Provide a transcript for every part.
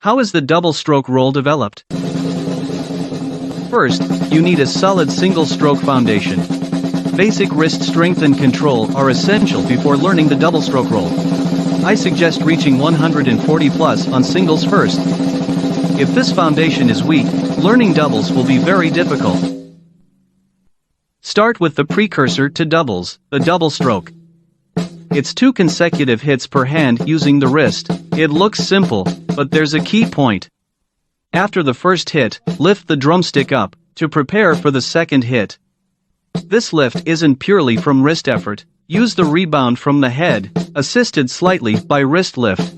How is the double stroke roll developed? First, you need a solid single-stroke foundation. Basic wrist strength and control are essential before learning the double stroke roll. I suggest reaching 140 plus on singles first. If this foundation is weak, learning doubles will be very difficult. Start with the precursor to doubles, the double stroke. It's 2 consecutive hits per hand using the wrist. It looks simple, but there's a key point. After the first hit, lift the drumstick up, to prepare for the second hit. This lift isn't purely from wrist effort. Use the rebound from the head, assisted slightly by wrist lift.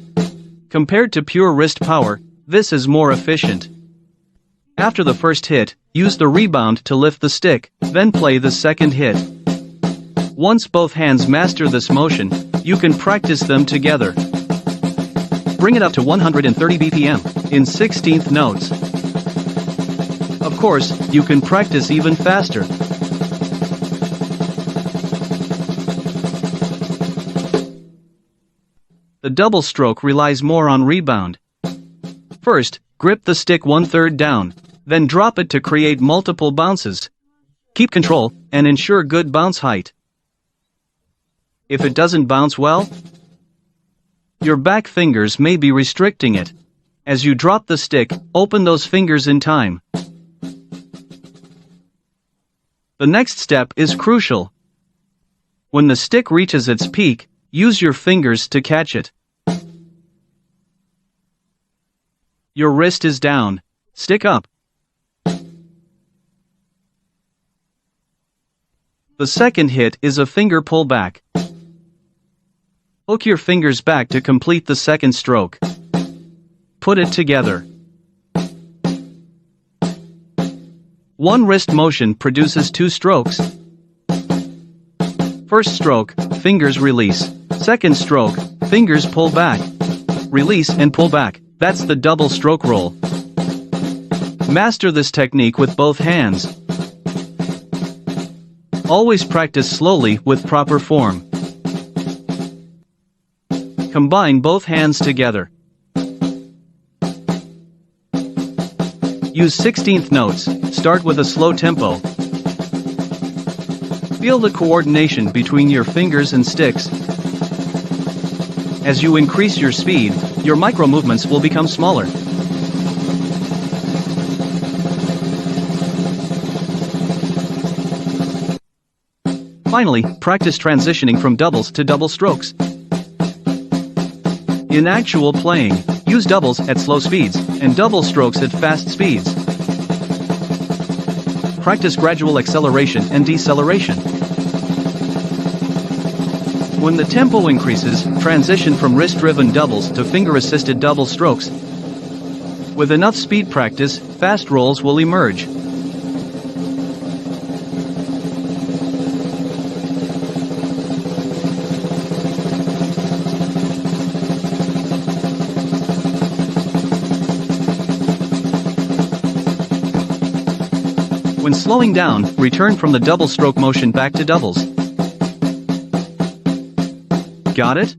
Compared to pure wrist power, this is more efficient. After the first hit, use the rebound to lift the stick, then play the second hit. Once both hands master this motion, you can practice them together. Bring it up to 130 BPM, in 16th notes. Of course, you can practice even faster. The double stroke relies more on rebound. First, grip the stick 1/3 down, then drop it to create multiple bounces. Keep control, and ensure good bounce height. If it doesn't bounce well, your back fingers may be restricting it. As you drop the stick, open those fingers in time. The next step is crucial. When the stick reaches its peak, use your fingers to catch it. Your wrist is down. Stick up. The second hit is a finger pullback. Hook your fingers back to complete the second stroke. Put it together. One wrist motion produces 2 strokes. First stroke, fingers release. Second stroke, fingers pull back. Release and pull back. That's the double stroke roll. Master this technique with both hands. Always practice slowly with proper form. Combine both hands together. Use 16th notes. Start with a slow tempo. Feel the coordination between your fingers and sticks. As you increase your speed, your micro movements will become smaller. Finally, practice transitioning from doubles to double strokes. In actual playing, use doubles at slow speeds, and double strokes at fast speeds. Practice gradual acceleration and deceleration. When the tempo increases, transition from wrist-driven doubles to finger-assisted double strokes. With enough speed practice, fast rolls will emerge. When slowing down, return from the double stroke motion back to doubles. Got it?